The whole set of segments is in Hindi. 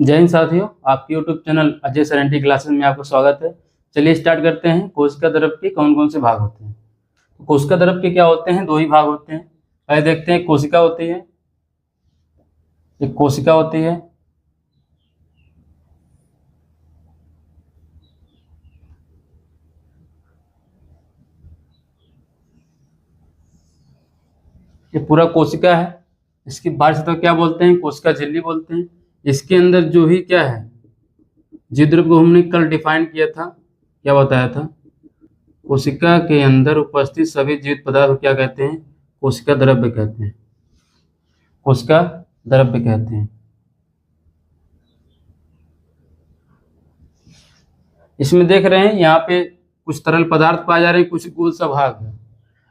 जय हिंद साथियों, आपके YouTube channel Ajay sir NT classes में आपका स्वागत है। चलिए स्टार्ट करते हैं। कोशिका द्रव के कौन कौन से भाग होते हैं। तो कोशिका द्रव के क्या होते हैं, दो ही भाग होते हैं। पहले देखते हैं, कोशिका होती है, एक कोशिका होती है, ये पूरा कोशिका है। इसकी बाहरी सतह क्या बोलते हैं, कोशिका झिल्ली बोलते हैं। इसके अंदर जो ही क्या है, जीव द्रव्य को हमने कल डिफाइन किया था, क्या बताया था, कोशिका के अंदर उपस्थित सभी जीवित पदार्थ को क्या कहते हैं, कोशिका द्रव्य कहते हैं, कोशिका द्रव्य कहते हैं। इसमें देख रहे हैं यहाँ पे कुछ तरल पदार्थ पाए जा रहे हैं, कुछ गोल सा भाग है।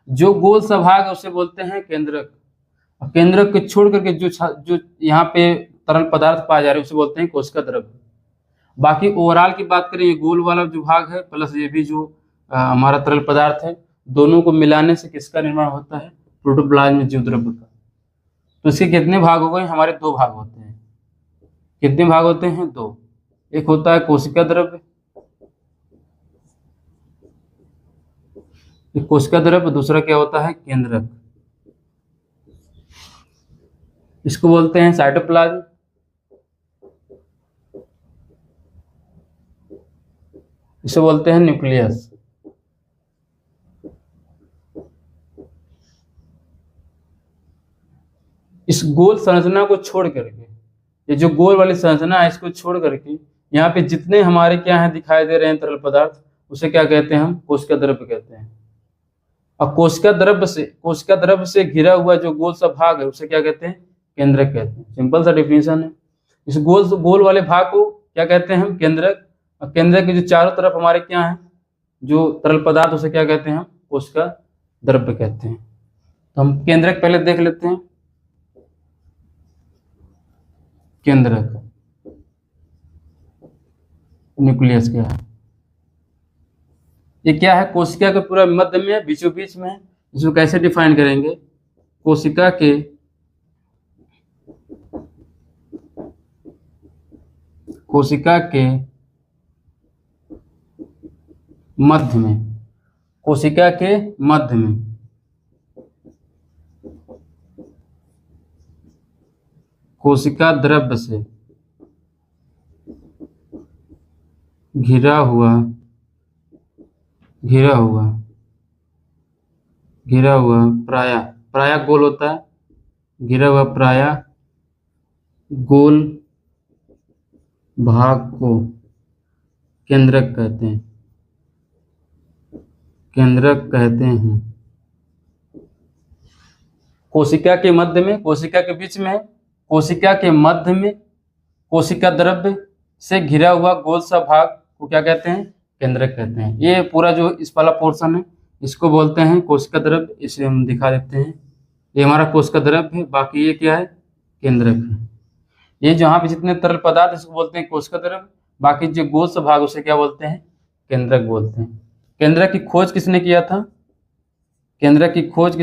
जो गोल सा भाग है उसे बोलते हैं केंद्रक। और केंद्रक को छोड़ करके जो यहाँ पे तरल पदार्थ पाए जा रहे हैं उसे बोलते हैं कोशिका द्रव्य। बाकी ओवरऑल की बात करें, ये गोल वाला जो भाग है प्लस ये भी जो हमारा तरल पदार्थ है, दोनों को मिलाने से किसका निर्माण होता है, प्रोटोप्लाज्म जीव द्रव्य का। तो इसके कितने भाग हो गए, हमारे दो भाग होते हैं। कितने भाग होते हैं, दो। एक होता है कोशिका द्रव्य, कोशिका द्रव्य, दूसरा क्या होता है, केंद्रक। इसको बोलते हैं साइटोप्लाज्म, इसे बोलते हैं न्यूक्लियस। इस गोल संरचना को छोड़ करके, ये जो गोल वाली संरचना है इसको छोड़ करके यहाँ पे जितने हमारे क्या है दिखाई दे रहे हैं तरल पदार्थ, उसे क्या कहते हैं, हम कोशिका द्रव्य कहते हैं। और कोशिका द्रव्य से घिरा हुआ जो गोल सा भाग है उसे क्या कहते हैं, केंद्रक कहते हैं। सिंपल सा डिफिनेशन है। इस गोल वाले भाग को क्या कहते हैं, हम केंद्रक। और केंद्रक के जो चारों तरफ हमारे क्या है जो तरल पदार्थ, उसे क्या कहते हैं, हम कोशिका द्रव्य कहते हैं। तो हम केंद्रक पहले देख लेते हैं। केंद्रक, न्यूक्लियस क्या है, ये क्या है, कोशिका के पूरा मध्य में, बीचों बीच में है। इसको कैसे डिफाइन करेंगे, कोशिका के मध्य में, कोशिका के मध्य में कोशिका द्रव्य से घिरा हुआ प्रायः गोल होता है, घिरा हुआ प्रायः गोल भाग को केंद्रक कहते हैं, कोशिका के मध्य में, कोशिका के बीच में, कोशिका के मध्य में कोशिका द्रव्य से घिरा हुआ गोल सा भाग को क्या कहते हैं, केंद्रक कहते हैं। ये पूरा जो इस वाला पोर्शन है इसको बोलते हैं कोशिका द्रव्य। इसे हम दिखा देते हैं, ये हमारा कोशिका द्रव्य है, बाकी ये क्या है, केंद्रक है। ये जहाँ पे जितने तरल पदार्थ इसको बोलते हैं कोशिका द्रव्य, बाकी जो गोल सा भाग उसे क्या बोलते हैं, केंद्रक बोलते हैं। केंद्रक की खोज किसने किया था, केंद्रक की खोज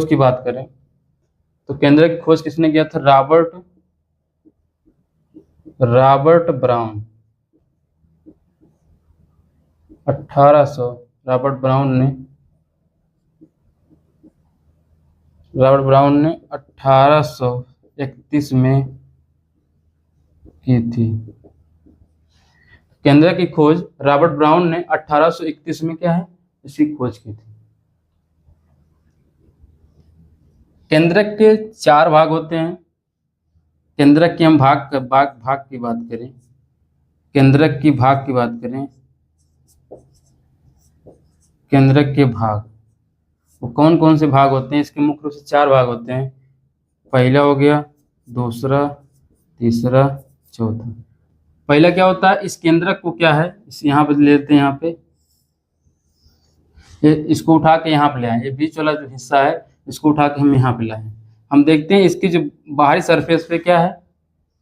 की बात करें तो केंद्रक की खोज किसने किया था, रॉबर्ट ब्राउन। 1800 रॉबर्ट ब्राउन ने 1831 में की थी। केंद्रक की खोज रॉबर्ट ब्राउन ने 1831 में क्या है, इसकी खोज की थी। केंद्रक के चार भाग होते हैं। केंद्रक के हम भाग की बात करें, केंद्रक के भाग वो कौन कौन से भाग होते हैं, इसके मुख्य रूप से चार भाग होते हैं। पहला हो गया, दूसरा, तीसरा, चौथा। पहला क्या होता है, इस केंद्रक को क्या है, इस यहाँ पे लेते हैं, यहाँ पे इसको उठा के यहाँ पे ले आए, ये बीच वाला जो हिस्सा है इसको उठा के हम यहाँ पे लाए। हम देखते हैं इसकी जो बाहरी सरफेस पे क्या है,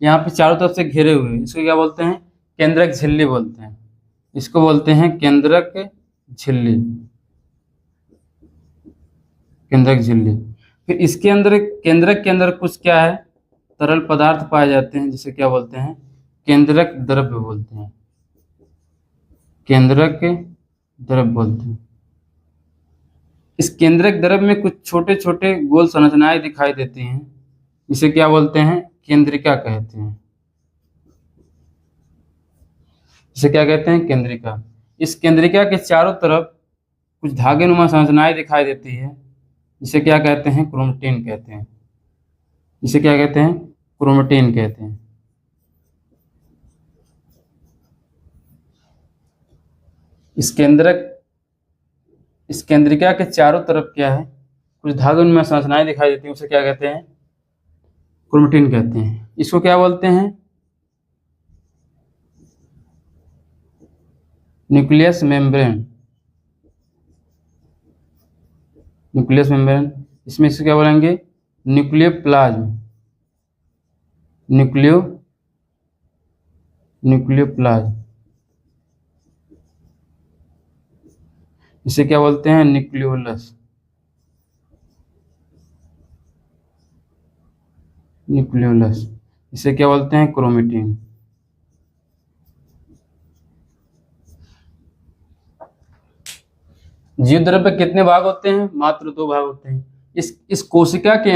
यहाँ पे चारों तरफ से घेरे हुए, इसको क्या बोलते हैं, केंद्रक झिल्ली बोलते हैं। इसको बोलते हैं केंद्रक झिल्ली। फिर इसके अंदर केंद्रक के अंदर कुछ क्या है, तरल पदार्थ पाए जाते हैं, जिसे क्या बोलते हैं, केंद्रक द्रव्य बोलते हैं, केंद्रक द्रव्य बोलते हैं। इस केंद्रक द्रव्य में कुछ छोटे छोटे गोल संरचनाएं दिखाई देती हैं, इसे क्या बोलते हैं, केंद्रिका कहते हैं। इसे क्या कहते हैं, केंद्रिका। इस केंद्रिका के चारों तरफ कुछ धागे नुमा संरचनाएं दिखाई देती है, इसे क्या कहते हैं, क्रोमेटिन कहते हैं। इसे क्या कहते हैं, क्रोमेटिन कहते हैं। इस केंद्रिका के चारों तरफ क्या है, कुछ धागे नुमा संरचनाएं दिखाई देती हैं, उसे क्या कहते हैं, क्रोमेटिन कहते हैं। इसको क्या बोलते हैं, न्यूक्लियस मेम्ब्रेन। न्यूक्लियस मेम्ब्रेन, इसमें इसे क्या बोलेंगे, न्यूक्लियोप्लाज्म। न्यूक्लियोप्लाज्म, इसे क्या बोलते हैं, न्यूक्लियोलस। न्यूक्लियोलस, इसे क्या बोलते हैं, क्रोमेटिन। जीव द्रव्य कितने भाग होते हैं, मात्र 2 भाग होते हैं। इस कोशिका के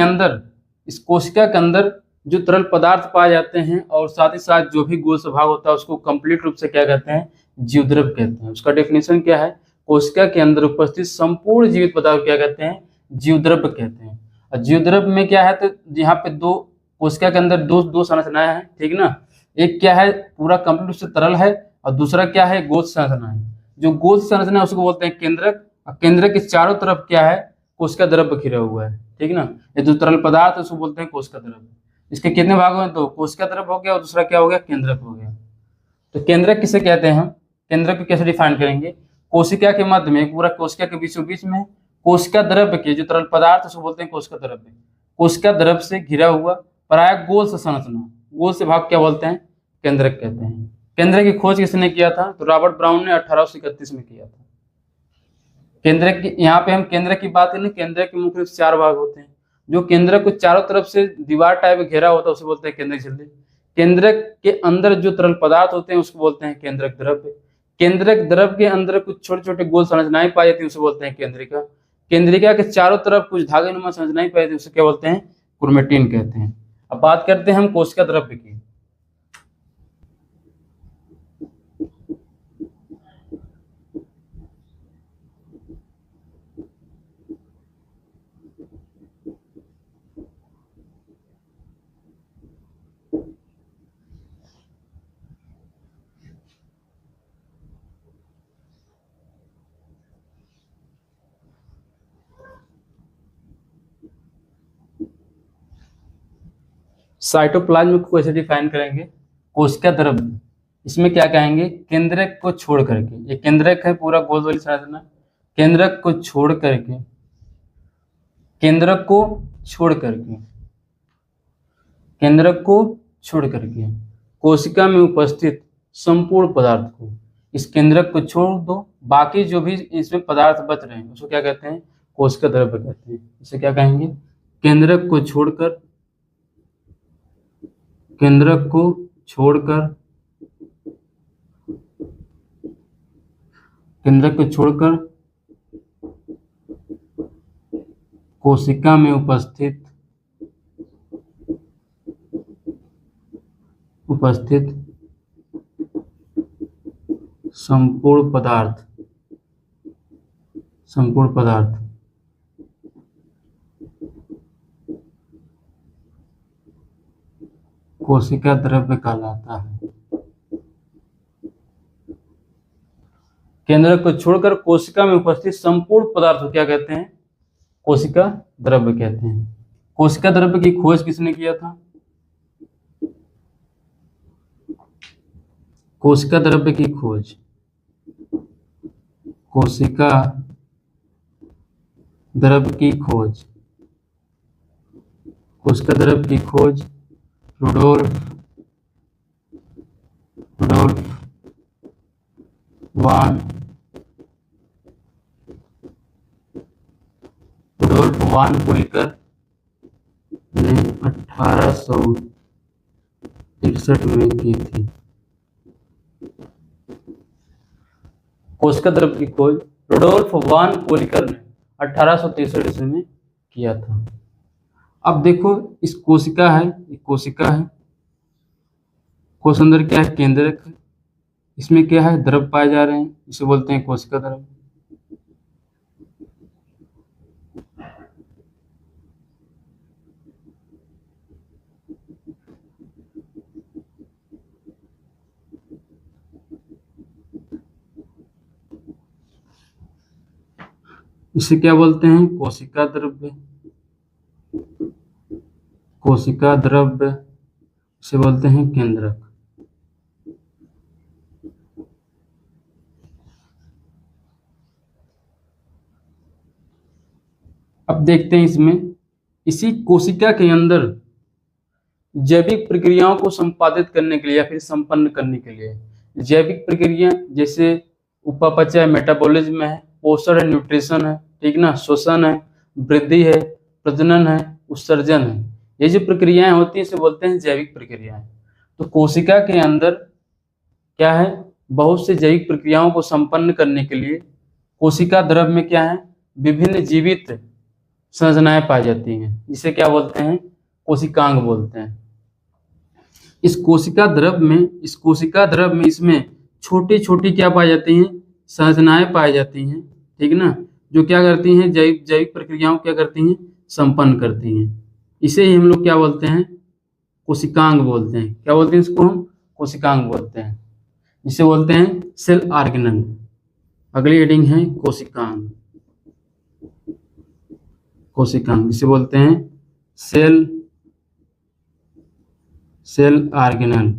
अंदर जो तरल पदार्थ पाए जाते हैं और साथ ही साथ जो भी गोल स्वभाव होता है उसको कंप्लीट रूप से क्या कहते हैं, जीव द्रव्य कहते हैं। उसका डेफिनेशन क्या है, कोशिका के अंदर उपस्थित संपूर्ण जीवित पदार्थ क्या कहते हैं, जीव द्रव्य कहते हैं। और जीव द्रव्य में क्या है, तो यहाँ पे दो कोशिका के अंदर दो संरचनाएं हैं, ठीक ना। एक क्या है, पूरा कंप्लीट रूप से तरल है, और दूसरा क्या है, गोल संरचना है। जो गोल संरचना है उसको बोलते हैं केंद्रक, और केंद्रक के चारों तरफ क्या है, कोशिका द्रव्य घिरा हुआ है, ठीक ना। ये जो तरल पदार्थ है उसको बोलते हैं कोशिका द्रव्य। इसके कितने भाग हुए, तो कोशिका द्रव्य हो गया और दूसरा क्या हो गया, केंद्रक हो गया। तो केंद्रक किसे कहते हैं, हम केंद्रक को कैसे डिफाइन करेंगे, कोशिका के मध्य में, पूरा कोशिका के बीचों बीच में कोशिका द्रव्य के जो तरल पदार्थ है उसको बोलते हैं कोशिका द्रव्य। कोशिका द्रव्य से घिरा हुआ प्राय गोल से संरचना, गोल से भाग क्या बोलते हैं, केंद्रक कहते हैं। केंद्रक की खोज किसने किया था, तो रॉबर्ट ब्राउन ने 1831 में किया था। केंद्रक की, यहाँ पे हम केंद्रक की बात करें, केंद्रक के मुख्य 4 भाग होते हैं। जो केंद्रक को चारों तरफ से दीवार टाइप घेरा होता है उसे बोलते हैं केंद्रक झिल्ली। केंद्रक के अंदर जो तरल पदार्थ होते हैं उसको बोलते हैं केंद्रक द्रव्य। केंद्रक द्रव्य के अंदर कुछ छोटे छोटे गोल संरचनाएं पाई जाती है उसे बोलते हैं केंद्रिका। केंद्रिका के चारों तरफ कुछ धागे नुमा संरचनाएं पाई जाती है उसे क्या बोलते हैं, क्रोमेटिन कहते हैं। अब बात करते हैं हम कोशिका द्रव्य की। साइटोप्लाज्म को कैसे डिफाइन करेंगे, कोशिका द्रव्य, इसमें क्या कहेंगे, केंद्रक को छोड़ करके, ये केंद्रक है पूरा गोल वाली संरचना, केंद्रक को छोड़ करके, केंद्रक को छोड़ करके, केंद्रक को छोड़ करके कोशिका में उपस्थित संपूर्ण पदार्थ को, इस केंद्रक को छोड़ दो, बाकी जो भी इसमें पदार्थ बच रहे हैं उसको क्या कहते हैं, कोशिका द्रव्य कहते हैं। इसे क्या कहेंगे, केंद्रक को छोड़कर, केंद्रक को छोड़कर, केंद्रक को छोड़कर कोशिका में उपस्थित संपूर्ण पदार्थ कोशिका द्रव्य कहलाता है। केंद्रक को छोड़कर कोशिका में उपस्थित संपूर्ण पदार्थ को क्या कहते हैं, कोशिका द्रव्य कहते हैं। कोशिका द्रव्य की खोज किसने किया था, कोशिका द्रव्य की खोज, कोशिका द्रव्य की खोज, कोशिका द्रव्य की खोज रुडोल्फ वान पुलिकर 1863 में की थी। कोशिका द्रव्य की खोज रुडोल्फ वान कोलिकर ने 1863 ईस्वी में किया था। अब देखो इस कोशिका है, ये कोशिका है, कोश अंदर क्या है, केंद्रक है, इसमें क्या है, द्रव पाए जा रहे हैं, इसे बोलते हैं कोशिका द्रव। इसे क्या बोलते हैं, कोशिका द्रव्य। कोशिका द्रव्य इसे बोलते हैं केंद्रक। अब देखते हैं इसमें, इसी कोशिका के अंदर जैविक प्रक्रियाओं को संपादित करने के लिए या फिर संपन्न करने के लिए जैविक प्रक्रिया जैसे उपापचय मेटाबॉलिज्म है, पोषण है, न्यूट्रिशन है, ठीक ना, श्वसन है, वृद्धि है, प्रजनन है, उत्सर्जन है, ये जो प्रक्रियाएं होती हैं इसे बोलते हैं जैविक प्रक्रियाएं। तो कोशिका के अंदर क्या है, बहुत से जैविक प्रक्रियाओं को संपन्न करने के लिए कोशिका द्रव्य में क्या है, विभिन्न जीवित संरचनाएं पाई जाती हैं, जिसे क्या बोलते हैं, कोशिकांग बोलते हैं। इस कोशिका द्रव्य में इसमें छोटी छोटी क्या पाई जाती हैं, संरचनाएं पाई जाती हैं, ठीक ना, जो क्या करती हैं, जैविक प्रक्रियाओं क्या करती हैं, संपन्न करती हैं। इसे ही हम लोग क्या बोलते हैं, कोशिकांग बोलते हैं। क्या बोलते हैं इसको हम, कोशिकांग बोलते हैं। इसे बोलते हैं सेल ऑर्गेनल। अगली हेडिंग है कोशिकांग। कोशिकांग इसे बोलते हैं सेल ऑर्गेनल।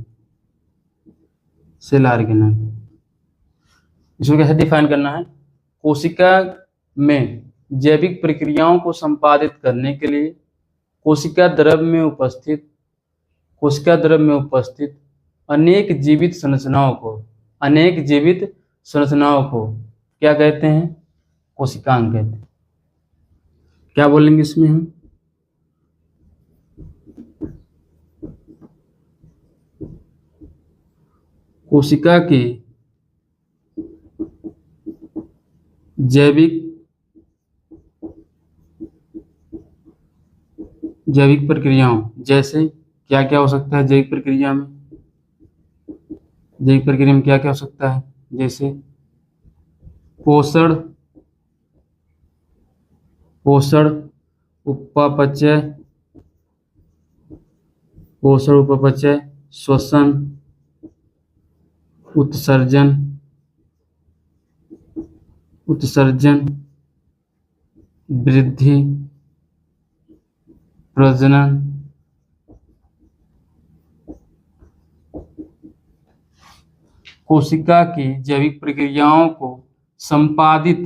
इसको कैसे डिफाइन करना है, कोशिका में जैविक प्रक्रियाओं को संपादित करने के लिए कोशिका द्रव्य में उपस्थित अनेक जीवित संरचनाओं को क्या कहते हैं, कोशिकांग कहते हैं। क्या बोलेंगे इसमें हम, कोशिका की जैविक प्रक्रियाओं, जैसे क्या क्या हो सकता है जैविक प्रक्रिया में क्या क्या हो सकता है, जैसे पोषण, उपापचय, श्वसन, उत्सर्जन, वृद्धि, प्रजनन, कोशिका की जैविक प्रक्रियाओं को संपादित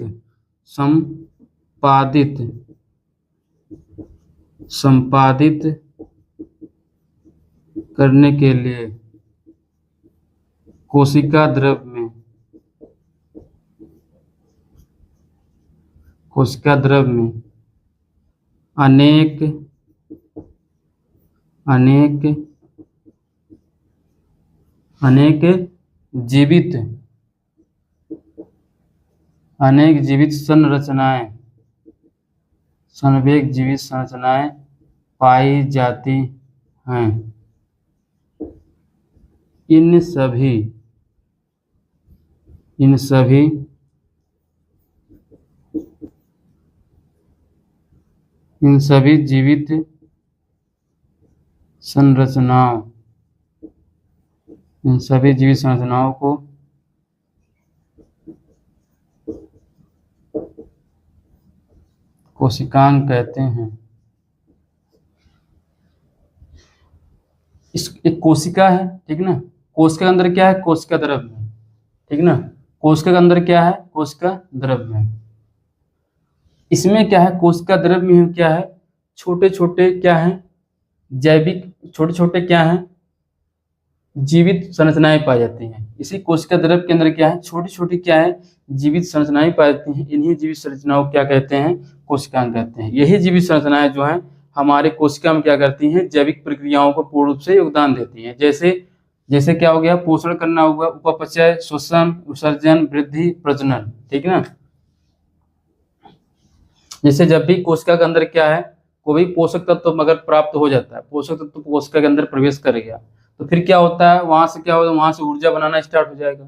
करने के लिए कोशिका द्रव्य में अनेक जीवित संरचनाएं पाई जाती हैं। इन सभी जीवित संरचनाओं को कोशिकांग कहते हैं। एक कोशिका है, ठीक ना, कोशिका के अंदर क्या है, कोशिका द्रव्य है, ठीक ना, कोशिका के अंदर क्या है, कोशिका द्रव्य है। इसमें क्या है, कोशिका द्रव्य में क्या है, छोटे छोटे क्या है, क्या है, जीवित संरचनाएं पाई जाती हैं। इसी कोशिका द्रव्य के अंदर क्या है, छोटी छोटी क्या है, जीवित संरचनाएं पाई जाती हैं। इन्हीं जीवित संरचनाओं को क्या कहते हैं, कोशिकांग कहते हैं। यही जीवित संरचनाएं जो हैं हमारे कोशिका में क्या करती हैं, जैविक प्रक्रियाओं को पूर्ण रूप से योगदान देती हैं। जैसे जैसे क्या हो गया, पोषण करना होगा, उपापचय, श्वसन, विसर्जन, वृद्धि, प्रजनन, ठीक ना। जैसे जब भी कोशिका के अंदर क्या है, कोई पोषक तत्व अगर प्राप्त हो जाता है, पोषक तत्व कोशिका के अंदर प्रवेश कर गया, तो फिर क्या होता है, वहां से क्या होता है, वहां से ऊर्जा बनाना स्टार्ट हो जाएगा।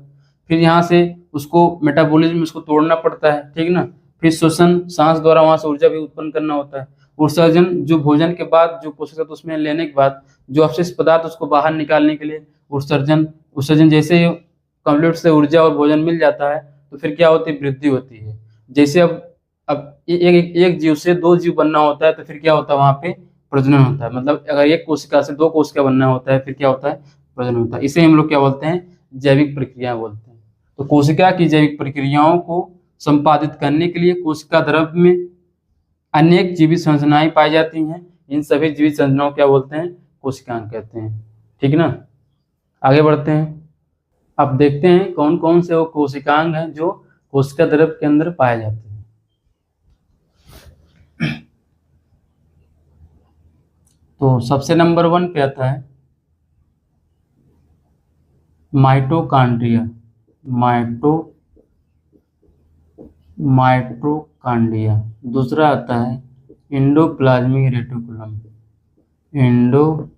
फिर यहाँ से उसको मेटाबॉलिज्म उसको तोड़ना पड़ता है, ठीक ना। फिर श्वसन, सांस द्वारा वहां से ऊर्जा भी उत्पन्न करना होता है। उत्सर्जन, जो भोजन के बाद जो पोषक तत्व उसमें लेने के बाद जो अवशिष्ट पदार्थ उसको बाहर निकालने के लिए उत्सर्जन। उत्सर्जन जैसे कंप्लीट से ऊर्जा और भोजन मिल जाता है, तो फिर क्या होती है, वृद्धि होती है। जैसे अब एक जीव से दो जीव बनना होता है, तो फिर क्या होता है, वहां पे प्रजनन होता है। मतलब अगर एक कोशिका से दो कोशिका बनना होता है, फिर क्या होता है, प्रजनन होता है। इसे हम लोग क्या बोलते हैं, जैविक प्रक्रिया बोलते हैं। तो कोशिका की जैविक प्रक्रियाओं को संपादित करने के लिए कोशिका द्रव्य में अनेक जीवित संरचनाएं पाई जाती हैं। इन सभी जीवित संरचनाओं क्या बोलते हैं, कोशिकांग कहते हैं, ठीक ना। आगे बढ़ते हैं। अब देखते हैं कौन कौन से वो कोशिकांग हैं जो कोशिका द्रव्य के अंदर पाए जाते हैं। तो सबसे नंबर 1 पे आता है माइटोकॉन्ड्रिया। माइटोकॉन्ड्रिया। दूसरा आता है एंडोप्लाज्मिक रेटिकुलम। Endoplasmic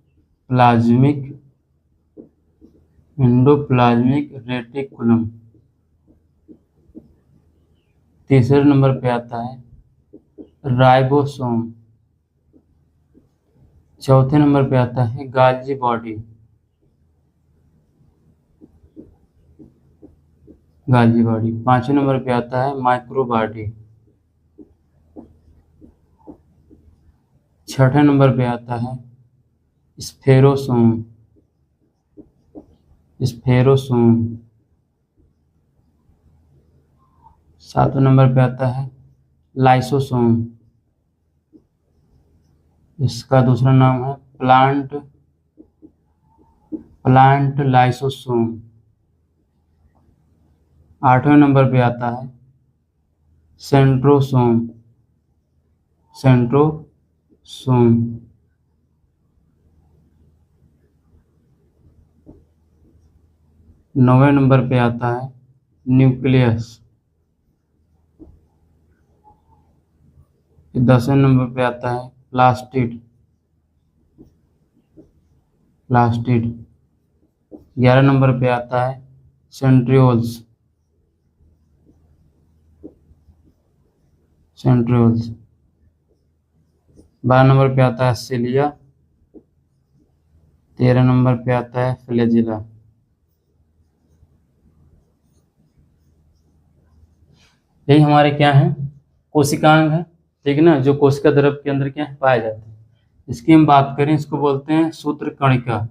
reticulum. तीसरे नंबर पे आता है राइबोसोम। चौथे नंबर पे आता है गाल्जी बॉडी। पांचवें नंबर पे आता है माइक्रो बॉडी। छठे नंबर पे आता है स्फेरोसोम। सातवें नंबर पे आता है लाइसोसोम। इसका दूसरा नाम है प्लांट लाइसोसोम। आठवें नंबर पे आता है सेंट्रोसोम। नौवें नंबर पे आता है न्यूक्लियस। 10वें नंबर पे आता है प्लास्टिड। 11 नंबर पे आता है सेंट्रियोल्स। 12 नंबर पे आता है सिलिया। 13 नंबर पे आता है फ्लैजिला। यही हमारे क्या है, कोशिकांग है, ठीक है ना, जो कोशिका द्रव्य के अंदर क्या है, पाए जाते हैं। इसकी हम बात करें, इसको बोलते हैं सूत्रकणिका।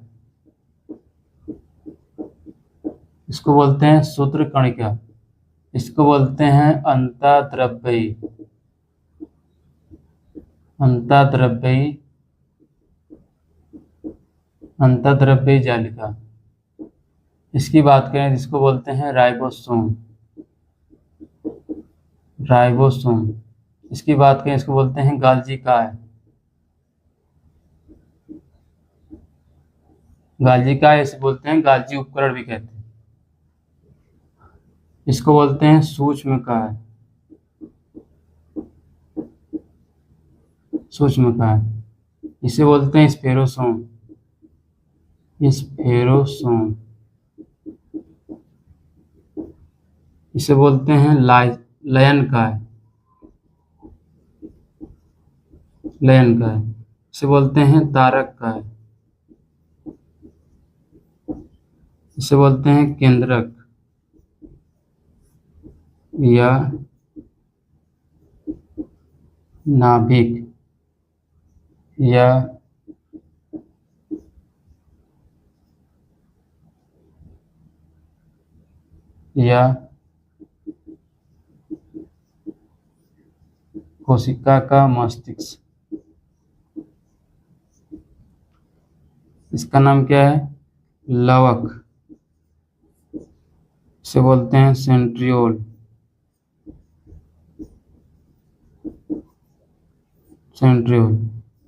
इसको बोलते हैं सूत्रकणिका। इसको बोलते हैं अंतःद्रव्यी जालिका। इसकी बात करें, इसको बोलते हैं राइबोसोम। इसकी बात करें, इसको बोलते हैं गाल्जी काय। इसे बोलते हैं गाल्जी उपकरण भी कहते हैं। इसको बोलते हैं सूक्ष्म काय। इसे बोलते हैं स्फेरोसोम। इसे बोलते हैं लयन काय। इसे बोलते हैं तारक काय। इसे बोलते हैं केंद्रक या नाभिक या कोशिका का मस्तिष्क। इसका नाम क्या है, लवक। इसे बोलते हैं सेंट्रियोल।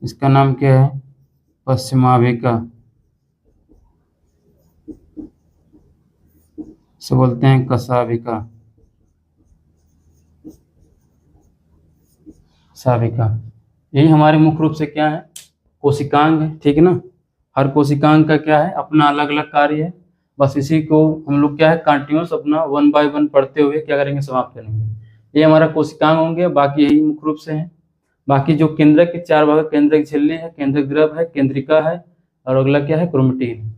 इसका नाम क्या है? पश्चिमाभिका, इसे बोलते हैं कशाभिका, साभिका। यही हमारे मुख्य रूप से क्या है? कोशिकांग है, ठीक है ना। हर कोशिकांग का क्या है? अपना अलग अलग कार्य है। बस इसी को हम लोग क्या है, कंटिन्यूस अपना 1 बाय 1 पढ़ते हुए क्या करेंगे, समाप्त करेंगे। ये हमारा कोशिकांग होंगे, बाकी यही मुख्य रूप से है। बाकी जो केंद्रक के 4 भाग, केंद्रक झिल्ली है, केंद्रक द्रव है, केंद्रिका है, और अगला क्या है, क्रोमेटिन।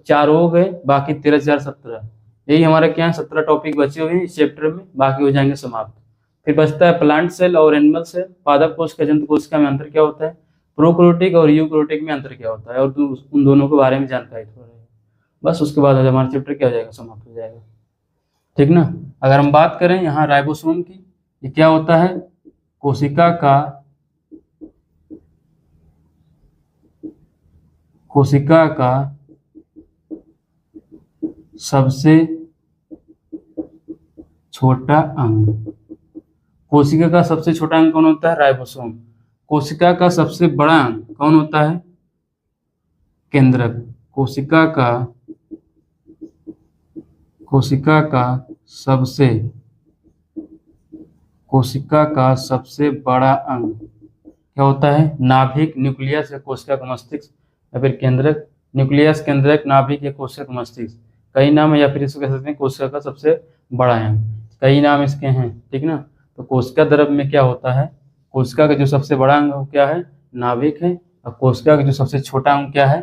4 हो गए, बाकी 13 4 17। यही हमारा क्या है, 17 टॉपिक बचे हुए हैं इस चैप्टर में, बाकी हो जाएंगे समाप्त। फिर बचता है प्लांट सेल और एनिमल सेल। पादप कोश का जंतु कोशिका में अंतर क्या होता है, प्रोकैरियोटिक और यूकैरियोटिक में अंतर क्या होता है, और उन दोनों के बारे में जानकारी थोड़ा रहेगा। बस उसके बाद हमारा चैप्टर क्या हो जाएगा, समाप्त हो जाएगा, ठीक ना। अगर हम बात करें यहाँ राइबोसोम की, ये क्या होता है, कोशिका का सबसे छोटा अंग। कोशिका का सबसे छोटा अंग कौन होता है, राइबोसोम। कोशिका का सबसे बड़ा अंग कौन होता है, केंद्रक। कोशिका का सबसे बड़ा अंग क्या होता है, नाभिक, न्यूक्लियस या कोशिका का मस्तिष्क, या फिर केंद्रक। न्यूक्लियस, केंद्रक, नाभिक या कोशिका का मस्तिष्क, कई नाम है, या फिर इसको कह सकते हैं कोशिका का सबसे बड़ा अंग, कई नाम इसके हैं, ठीक ना। तो कोशिका द्रव में क्या होता है, कोशिका का जो सबसे बड़ा अंग वो क्या है, नाभिक है, और कोशिका का जो सबसे छोटा अंग क्या है,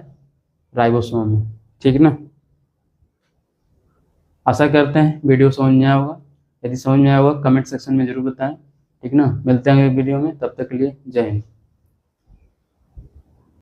राइबोसोम है, ठीक ना। आशा करते हैं वीडियो समझ में आया होगा। यदि समझ में आया होगा कमेंट सेक्शन में जरूर बताएं, ठीक ना। मिलते हैं अगले वीडियो में, तब तक के लिए जय हिंद।